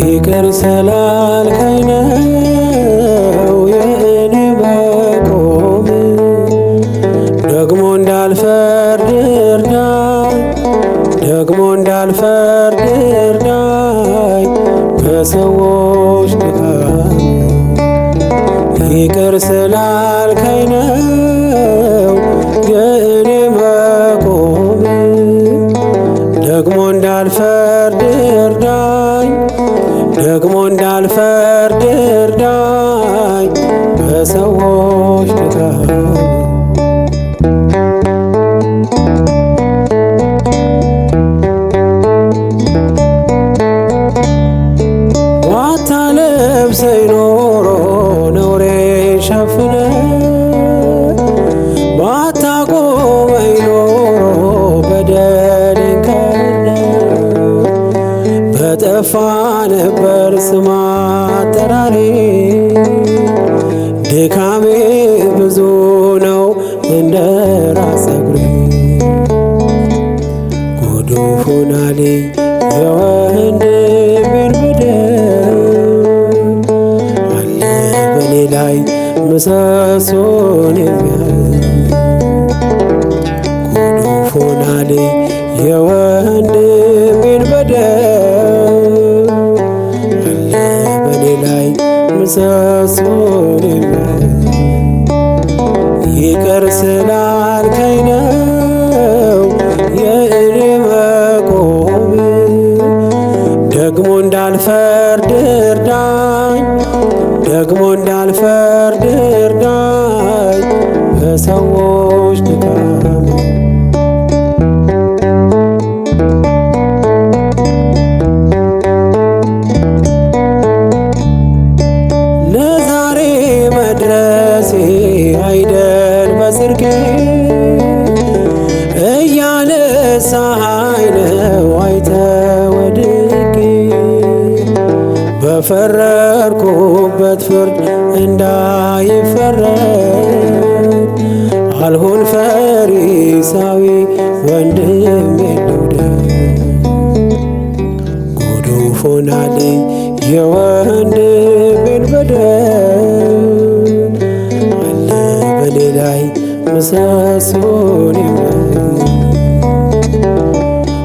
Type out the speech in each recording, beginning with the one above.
ይቅር ስላልከኝ ነው የእኔ መቆም፣ ደግሞ እንዳልፈርድ እርዳኝ፣ ደግሞ እንዳልፈርድ እርዳኝ በሰዎች ድካም። ይቅር ስላልከኝ ነው የእኔ መቆም፣ ደግሞ እንዳልፈርድ እርዳኝ፣ ደግሞ እንዳልፈርድ እርዳኝ በሰዎች ድካም። ባታለብሰኝ ኖሮ ነውሬን ሸፍነ፣ ባታቆመኝ ኖሮ በደሌን ከድነ፣ በጠፋ ነበር ስም አጠራሬ። ድካሜ ብዙ ነው እንደ ራስ ፀጉሬ፣ ጎዶፎናሌ የወንድሜን በደል፣ አለ በኔ ላይ ምሰሶን የሚያህል። ጎዶፎናሌ የወንድሜን በደል፣ አለ በኔ ላይ ምሰሶን የሚያህል። ይቅር ስላልከኝ ነው የእኔ መቆም፣ ደግሞ እንዳልፈርድ እርዳኝ፣ ደግሞ እንዳልፈርድ እርዳኝ በሰዎች ድካም። ለዛሬ መድረሴ አይደል በጽድቄ፣ እያነሳኸኝ ነው አይተህ ወድቄ። በፈረድኩበት ፍርድ እንዳይፈረድ አልሆን ፈሪሳዊ ወንድሜን ልውደድ። ጎዶፎናሌ የወንድሜን በደል፣ አለ በኔ ላይ ምሰሶን የሚያህል።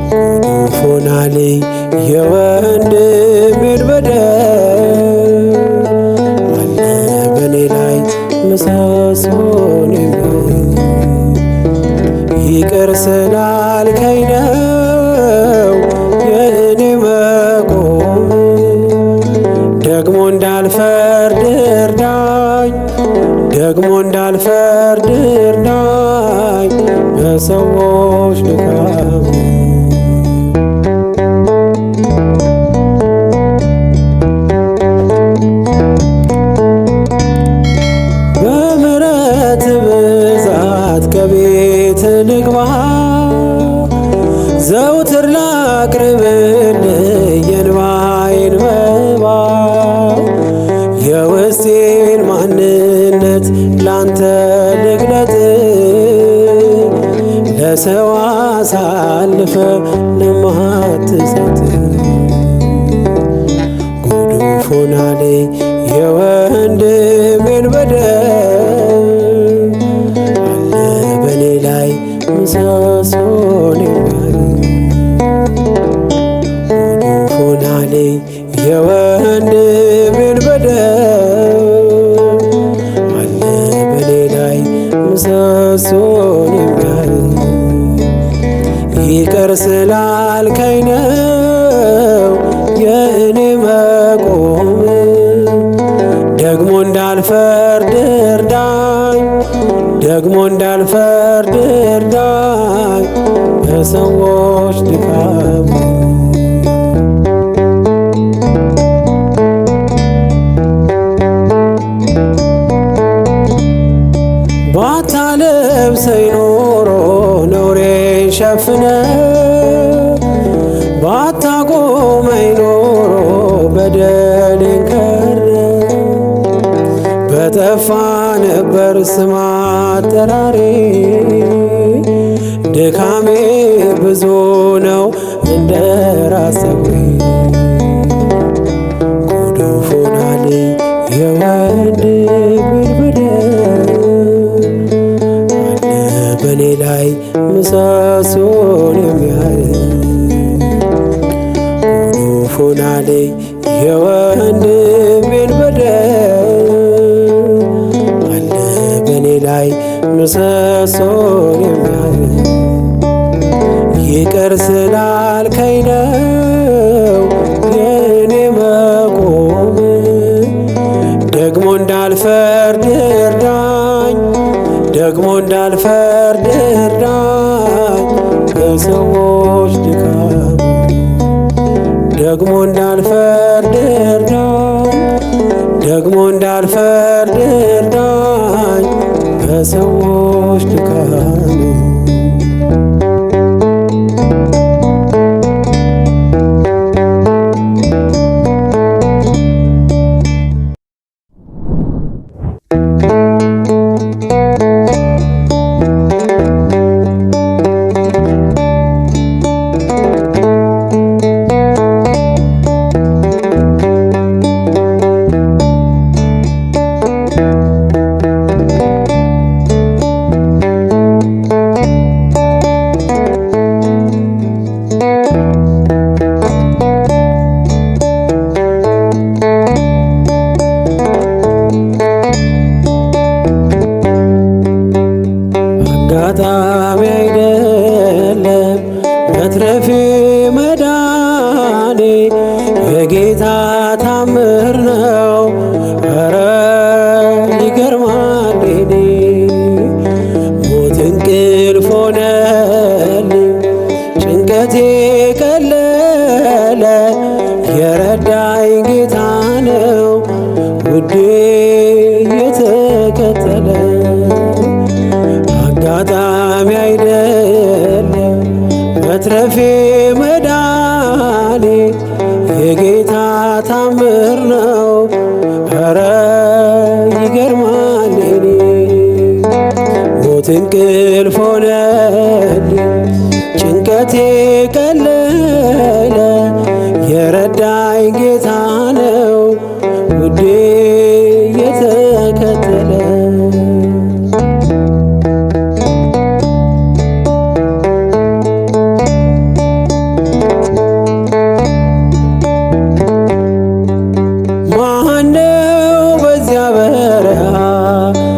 ጎዶፎናሌ የወንድሜን በደል፣ አለ በኔ ላይ ምሰሶን የሚያህል። ይቅር ስላልከኝ ነው የእኔ መቆም፣ ደግሞ እንዳልፈርድ እርዳኝ፣ ደግሞ እንዳልፈርድ እርዳኝ በሰዎች ድካም። በምሕረት ብዛት ከቤት ልግባ፣ ዘውትር ላቅርብልህ የእንባዬን መባ። የውስጤን ማንነት ላንተ ልግለጥ፣ ለሰው አሳልፈ ለማትሰጥ። ጎዶፎናሌ የወንድሜን በደል፣ አለ በኔ ላይ ምሰሶን የሚያህል። ጎዶፎናሌ የወንድሜን በደል፣ አለ በኔ ላይ ምሰሶን የሚያህል። ይቅር ስላልከኝ ነው የእኔ መቆም፣ ደግሞ እንዳልፈርድ እርዳኝ፣ ደግሞ እንዳልፈርድ እርዳኝ በሰዎች ድካም። ባታ ባታለብሰኝ ኖሮ ነውሬን ሸፍነ ባታቆመኝ ኖሮ በደሌን ከረ በጠፋ ነበር ስም አጠራሬ። ድካሜ ብዙ ነው እንደ ራስ ፀጉሬ ጉዱፍ ሆናልኝ የወንድሜን በደል አለ በኔ ላይ ምሰሶን የሚያህል ጉዱፍ ሆናልኝ የወንድሜን በደል አለ በኔ ላይ ምሰሶን የሚያህል ይቅር ስላልከኝ ነው የእኔ መቆም ደግሞ እንዳልፈርድ እርዳኝ ደግሞ እንዳልፈርድ እርዳኝ በሰዎች ድካም ደግሞ እንዳልፈርድ እርዳኝ ደግሞ እንዳልፈርድ እርዳኝ በሰዎች ድካም አጋጣሚ አይደለም መትረፌ መዳኔ የጌታ ታምር ነው። ኧረ ይገርማል እኔ ሞት እንቅልፍ ሆነልኝ ጭንቀቴ ቀለለ የረዳኝ ጌታ ነው ውዴ የተከተለ አጋጣሚ አይደለም መትረፌ መዳኔ የጌታ ታምር ነው። ኧረ ይገርማል እኔ ሞት እንቅልፍ ሆነልኝ ጭንቀቴ ቀለለ የረዳኝ ጌታ ነው ውዴ የተከተለ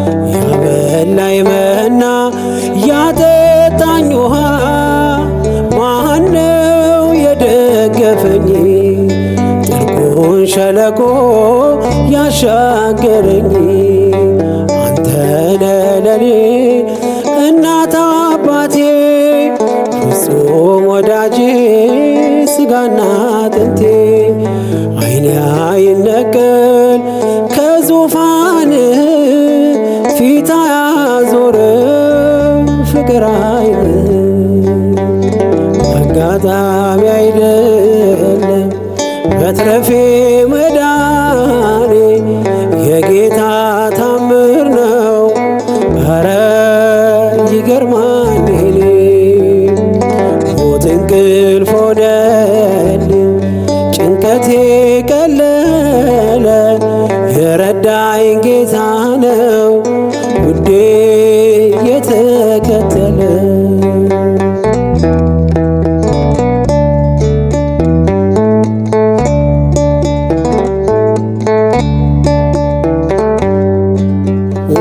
ያበላኝ መና ያጠጣኝ ውሃ ማነው የደገፈኝ ጥልቁን ሸለቆ ያሻገረኝ አንተነ ለኔ እናት አባቴ ፍጹም ወዳጄ ስጋና አጥንቴ ዓይኔ አይነቀል ከዙፋንህ ፊት አያዞርም ፍቅር ዓይንህ አጋጣሚ አይደለም መትረፌ መዳኔ የጌታ ታምር ነው። ኧረ ይገርማል እኔ ሞት እንቅልፍ ሆነልኝ ጭንቀቴ ቀለለ የረዳኝ ጌታ ነው ውዴ የተከተለ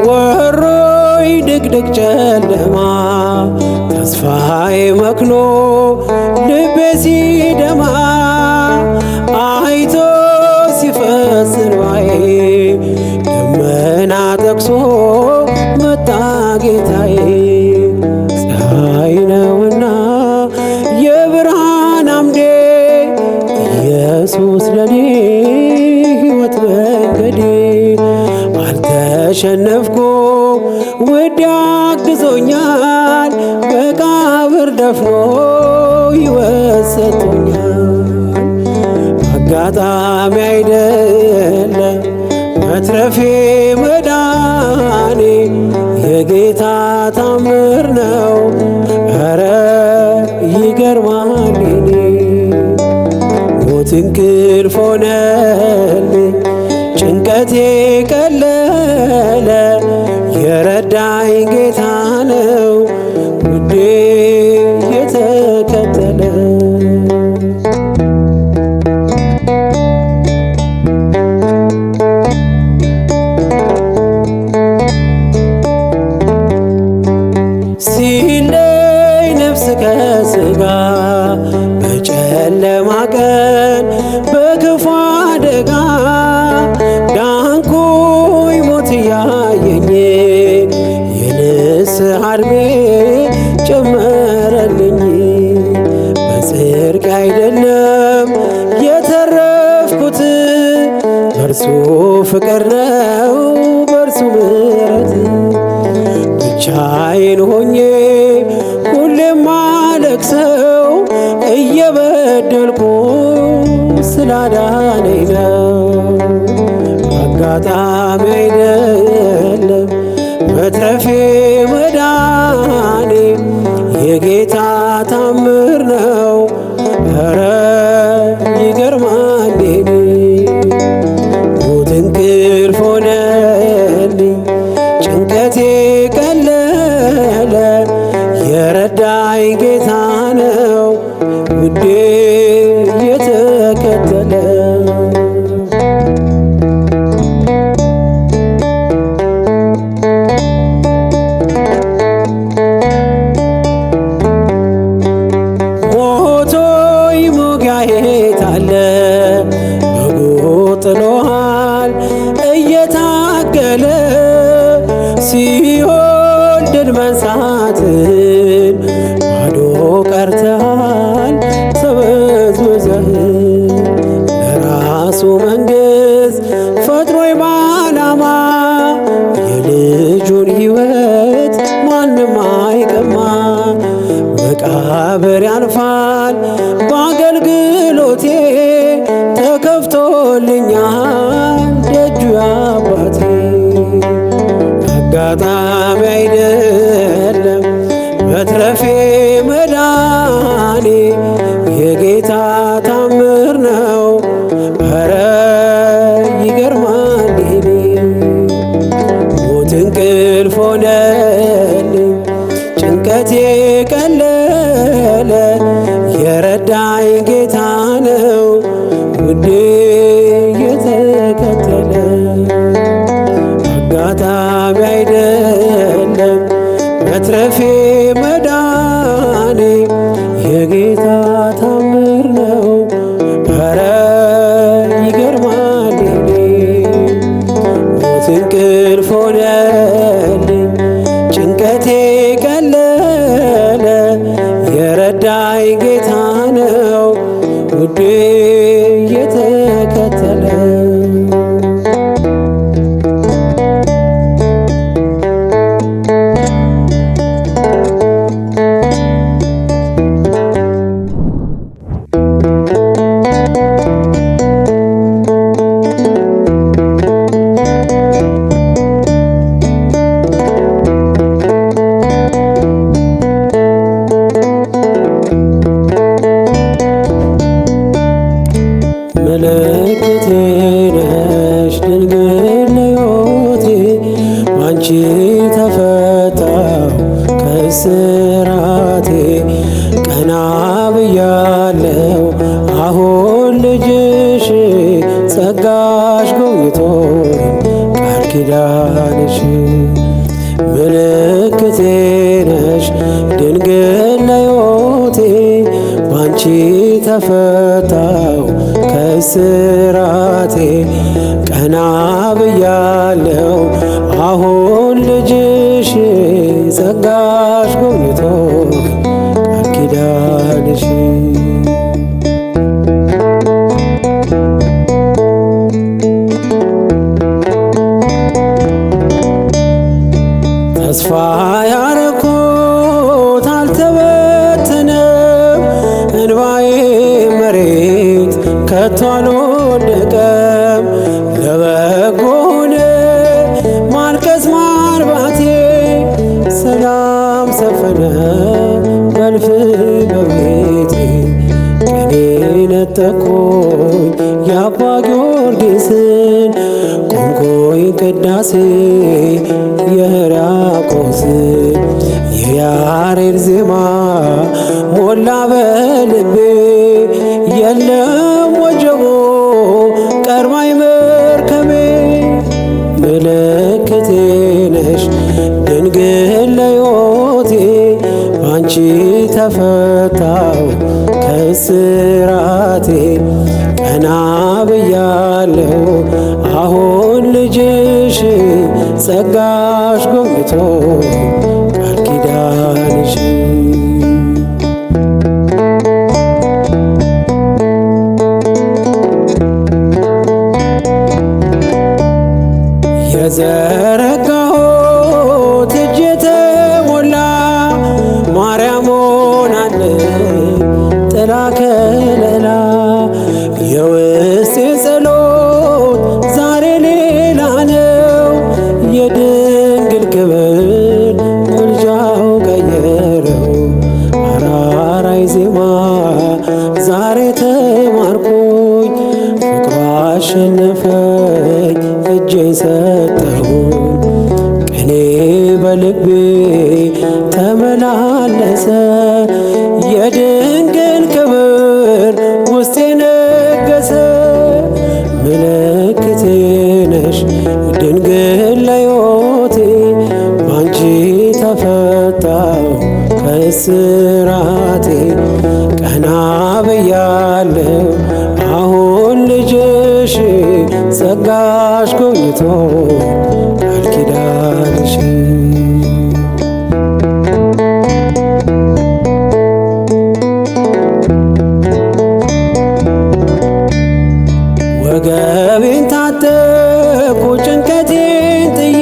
ወሮይ ድቅድቅ ጨለማ ተስፋዬ መክኖ ልቤ ሲደማ አይቶ ሲፈስ እንባዬ ደመና ጠቅሶ መጣ ጌታዬ ፀሐይ ነውና የብርሃን አምዴ ኢየሱስ ለኔ ሕይወት መንገዴ አልተሸነፍኩም ውድ ይዞኛል መቃብር ደፍኖ ሕይወት ሰጥቶኛል። አጋጣሚ አይደለም መትረፌ መዳኔ የጌታ ታምር ነው ኧረ ይገርማል የኔ ሞት እንቅልፍ ሆነልኝ ጭንቀቴ ቀለለ የረዳኝ ጌታ ነው ውዴ የተከተለ ሲለይ ነፍስ ከሥጋ በጨለማ ቀን በክፉ አደጋ ዳንኩኝ ሞት ያየኝ የንስሐ ዕድሜ ጨመረልኝ። በጽድቅ አይደለም የተረፍኩት በእርሱ ፍቅር ነው በእርሱ ምሕረት ብቻዬን ሆኜ ሁሌም ማለቅሰው እየበደልኩ ስላዳነኝ ነው። አጋጣሚ አይደለም መትረፌ መዳኔ የጌታ ታምር ነው ኧረ ይገርማል የኔ ሞት እንቅልፍ ሆነልኝ ጭንቀቴ ቀለለ የረዳኝ ጌታ ነው ውዴ የተከተለ ሞቶይ ሙጋዬት አለ በጎጥ ጥሎሃል እየታገለ ሲኦል ድል መንሳትን ባዶ ቀርተሃል ተበዝብዘህ ለራሱ መንግሥት ፈጥሮ በዓላማ የልጁን ሕይወት ማንም አይቀማ። መቃብር ያልፋል በአገልግሎቴ ተከፍቶልኛል ደጁ አባቴ። አጋጣሚ አይደለም መትረፌ መዳኔ የጌታ ታምር ነው ኧረ ይገርማል የኔ ሞት እንቅልፍ ሆነልኝ ጭንቀቴ ቀለለ የረዳኝ ጌታ ነው ውዴ የተከተለ። አጋጣሚ አይደለም መትረፌ መዳኔ የጌታ ታምር ነው ኧረ ይገርማል የኔ ሞት እንቅልፍ ሆነልኝ ጭንቀቴ ቀለለ የረዳኝ ጌታ ነው ውዴ የተከተለ። ምልክቴ ነሽ ድንግል ለሕይወቴ ባንቺ ተፈታሁ ከእስራቴ ቀና ብያለሁ አሁን ልጅሽ ጸጋሽ ጎብኝቶኝ ቃል ኪዳንሽ። ምልክቴ ነሽ ድንግል ለሕይወቴ ባንቺ ተፈታሁ ከእስራቴ ቀና ብያለሁ አሁን ልጅሽ ጸጋሽ ጎብኝቶኝ ቃል ኪዳንሽ። ተስፋ ያረኩ ታፈነ በልፍኝ በቤቴ ቅኔ ነጠቆኝ የአባ ጊዮርጊስን ቆንቆይ ቅዳሴ የሕርያቆስን የያሬድ ዜማ ሞላ በልቤ የለም ወጀቦ ቀርባይ መርከቤ ምልክቴ ነሽ ድንግል ለሕይወቴ ባንቺ ተፈታው ከእስራቴ ቀና ብያለሁ አሁን ልጅሽ ጸጋሽ ጎብኝቶ ቃል ኪዳንሽ የዘረጋሁት እጄ ተሞላ ማርያም ሆናለች ጥላ ከለላ የውስጤ ጸሎት ዛሬ ሌላ ነው የድንግል ክብር ምልጃው ቀየረው አራራይ ዜማ ዛሬ ተማርኩኝ ፍቅሯ አሸነፈኝ እጄን ሰጠሁ ቅኔ በልቤ ተመላለሰ የድንግል ክብር ውስጤ ነገሰ ምልክቴ ነሽ ድንግል ለሕይወቴ ባንቺ ተፈታው ከእስራቴ ቀና ብያለሁ አሁን ልጅሽ ጸጋሽ ጎብኝቶ ቃል ኪዳንሽ ወገቤን ታጠቅኩ ጭንቀቴን ጥዬ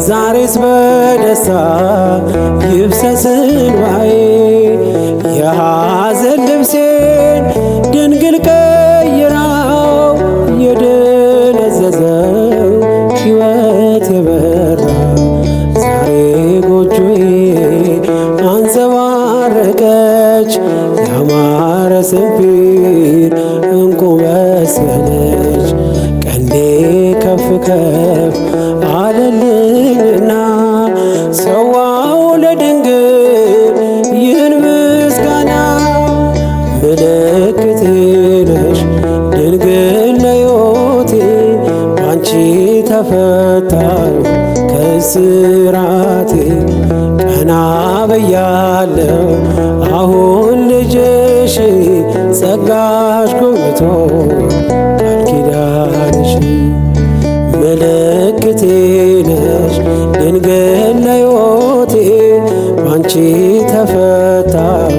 ዛሬስ በደስታ ይብሰስ እንባዬ የሐዘን ልብሴን ድንግል ቀይራው የደነዘዘው ሕይወት የበራ ዛሬ ጎጆዬ አንጸባረቀች ያማረ ስንፊር እንቁ መሰለች ቀንዴ ከፍ ከፍ አለልኝና ሰዋው ለድንግል ይህን ምስጋና ምልክቴ ነሽ ድንግል ለሕይወቴ ባንቺ ተፈታው ከእስራቴ ቀና ብያለሁ አሁን ልጅሽ ጸጋሽ ጎብኝቶ ቃል ኪዳንሽ ምልክቴ ነሽ ድንግል ለሕይወቴ ባንቺ ተፈታው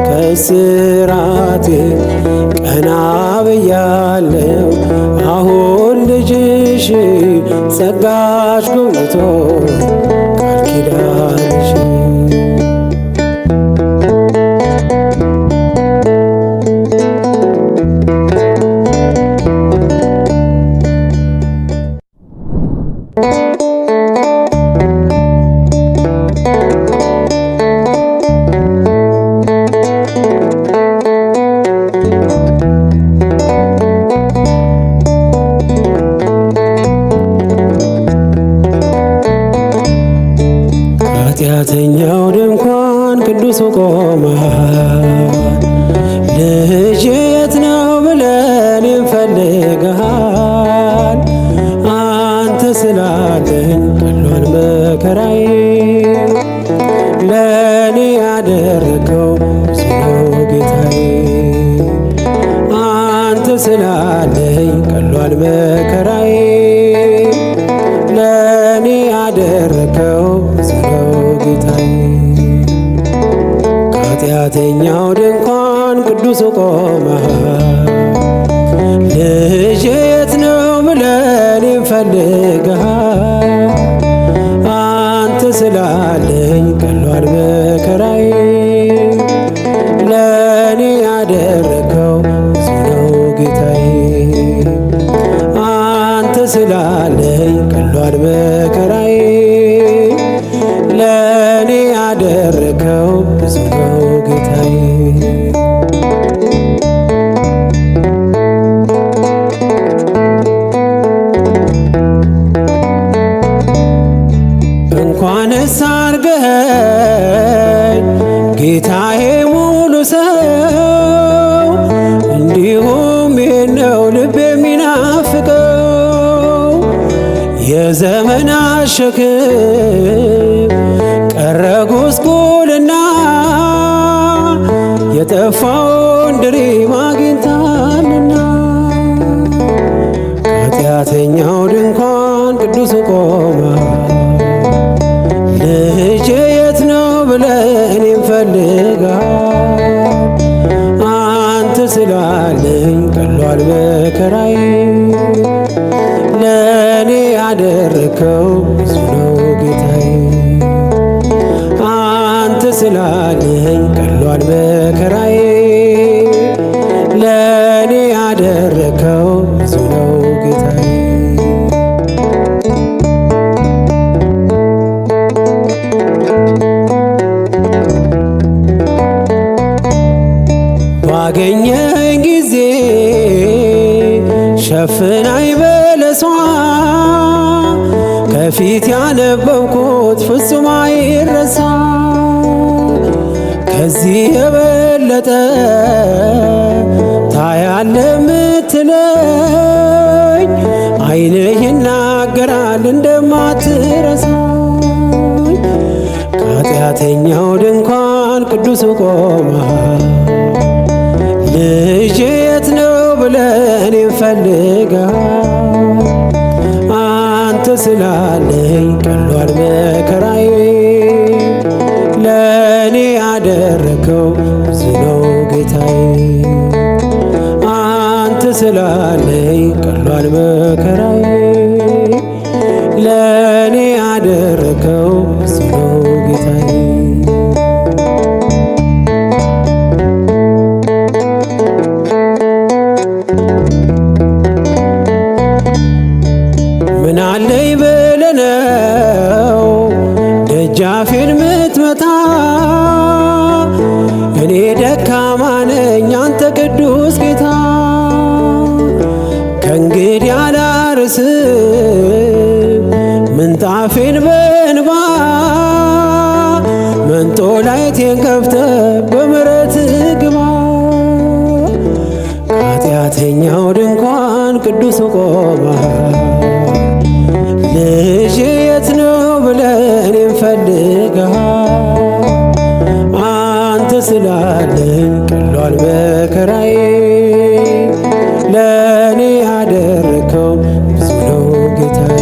ከእስራቴ ቀና ብያለሁ አሁን ልጅሽ ጸጋሽ ጎብኝቶ ቃል ኪዳንሽ ኃጢአተኛው ድንኳን ቅዱሱ ቆሟል ልጄ የት ነው ብለን እንፈልግሃል አንተ ስላለኝ ቀሏል መከራዬ ለእኔ ያደረገው ብዙ ነው ጌታዬ አንተ ስላለኝ ቀሏል መከራዬ ለእኔ ያደረገው ብዙ ነው ጌታዬ ከኃጢአተኛው ድንኳን ቅዱሱ ቆመሃል ልጄ የት ነው ብለን እንፈልግሃል አንተ ስላለኝ ቀሏል መከራዬ ለእኔ ያደረገው ብዙ ነው ጌታዬ አንተ ስላለኝ ቀሏል መከራዬ ለእኔ ያደረከው ብዙ ነው ጌታዬ። እንኳንስ አርገኸኝ ጌታዬ ሙሉ ሰው እንዲሁም ነው ልብ የሚናፍቀው የዘመናት ሸክም ቀረ ጉስቁልና የጠፋውን ድሪም አግኝታልና ከኃጢአተኛው ድንኳን ቅዱሱ ቆመ ልጄ የት ነው ብለህ እኔን ፈልጋ አንተ ስላለኝ ቀሏል መከራዬ ለእኔ ያደረከው ብዙ ነው ጌታዬ አንተ ስላለኝ ቀሏል መከራዬ ለእኔ ያደረከው ብዙ ነው ጌታዬ። ባገኘኝ ጊዜ ሸፍናኝ በለሷ ከፊት ያነበብኩት ፍጹም አይረሳ ከዚህ የበለጠ ታያለ ምትለኝ ዓይንህ ይናገራል እንደማትረሳኝ ከኃጢአተኛው ድንኳን ቅዱሱ ቆመሃል ልጄ የት ነው ብለህ እኔን ፈልጋ አንተ ስላለኝ ቀሏል መከራዬ ለእኔ ያደረከው ብዙ ነው ጌታዬ አንተ ስላለኝ ቀሏል መከራዬ ለእኔ ያደረከው ብዙ ነው ጌታዬ። ምናለኝ ብለህ ነው ደጃፌን ምትመታ እኔ ደካማ ነኝ አንተ ቅዱስ ጌታ ከእንግዲህ አላርስም ምንጣፌን በእንባ መንጦላይቴን ከፍተህ በምሕረትህ ግባ ከኃጢአተኛው ድንኳን ቅዱሱ ቆመሃል ልጄ የት ነው ብለህ እኔን ፈልጋ አንተ ስላለኝ ቀሏል መከራዬ ለእኔ ያደረከው ብዙ ነው ጌታዬ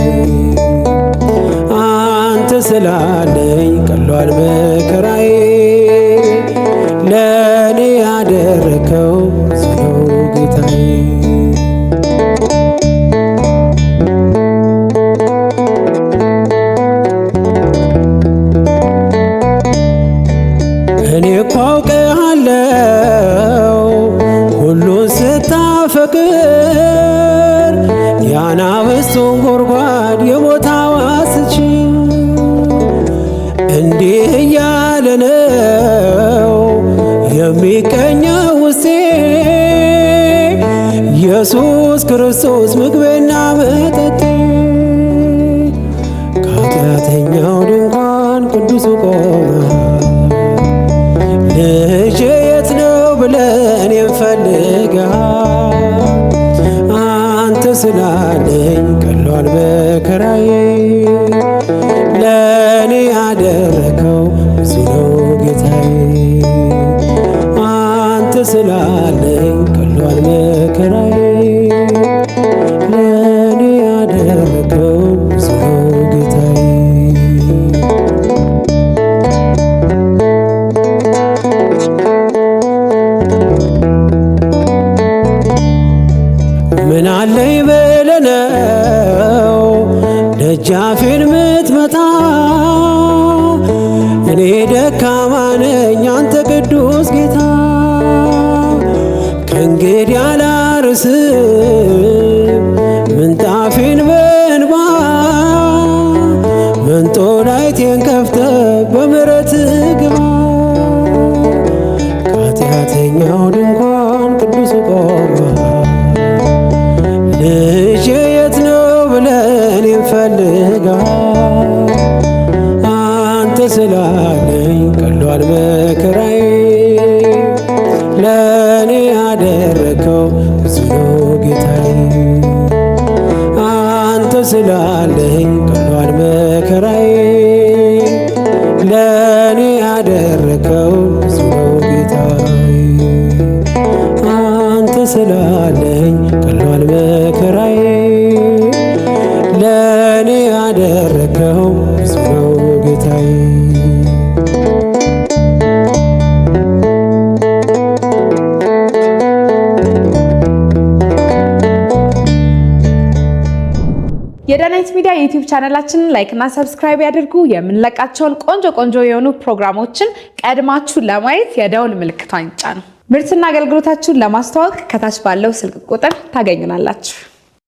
አንተ ስላለኝ ቀሏል መከራዬ ለእኔ ያደረከው ብዙ ነው ጌታዬ። እኔ እኮ አውቅሃለሁ ሁሉን ስታፈቅር የአናብስቱን ጉድጓድ የሞት አዋጅ ስትሽር እንዲህ እያለ ነው የሚቀኘው ውስጤ ኢየሱስ ክርስቶስ ምግቤና መጠጤ ከኃጢአተኛው ድንኳን ቅዱሱ ቆመሃል ልጄ የት ነው ብለህ እኔን ፈልጋ አንተ ስላለኝ ቀሏል መከራዬ ለእኔ ያደረከው ብዙ ነው ጌታዬ አንተ ስላለኝ ቀሏል መከራዬ ለእኔ ያደረከው ብዙ ነው ጌታዬ። ምናለኝ ብለህ ነው ደጃፌን ምትመታ እኔ ደካማ ነኝ አንተ ቅዱስ ጌታ ከእንግዲህ አላርስም ምንጣፌን በእንባ መንጦላይቴን ከፍተህ በምሕረትህ ስላለኝ ቀሏል መከራዬ ለኔ ያደረከው ብዙ ነው ጌታዬ አንተ ስላለኝ ቀሏል መከራዬ ለኔ ያደረከው ብዙ ነው ጌታዬ አንተ ስላለኝ ቀሏል መከራዬ ለኔ ያደረከው ብዙ ነው ጌታዬ የዳናይት ሚዲያ ዩቲዩብ ቻናላችንን ላይክ እና ሰብስክራይብ ያድርጉ። የምንለቃቸውን ቆንጆ የሆኑ ፕሮግራሞችን ቀድማችሁ ለማየት የደውል ምልክቷን ይጫኑ። ምርትና አገልግሎታችሁን ለማስተዋወቅ ከታች ባለው ስልክ ቁጥር ታገኙናላችሁ።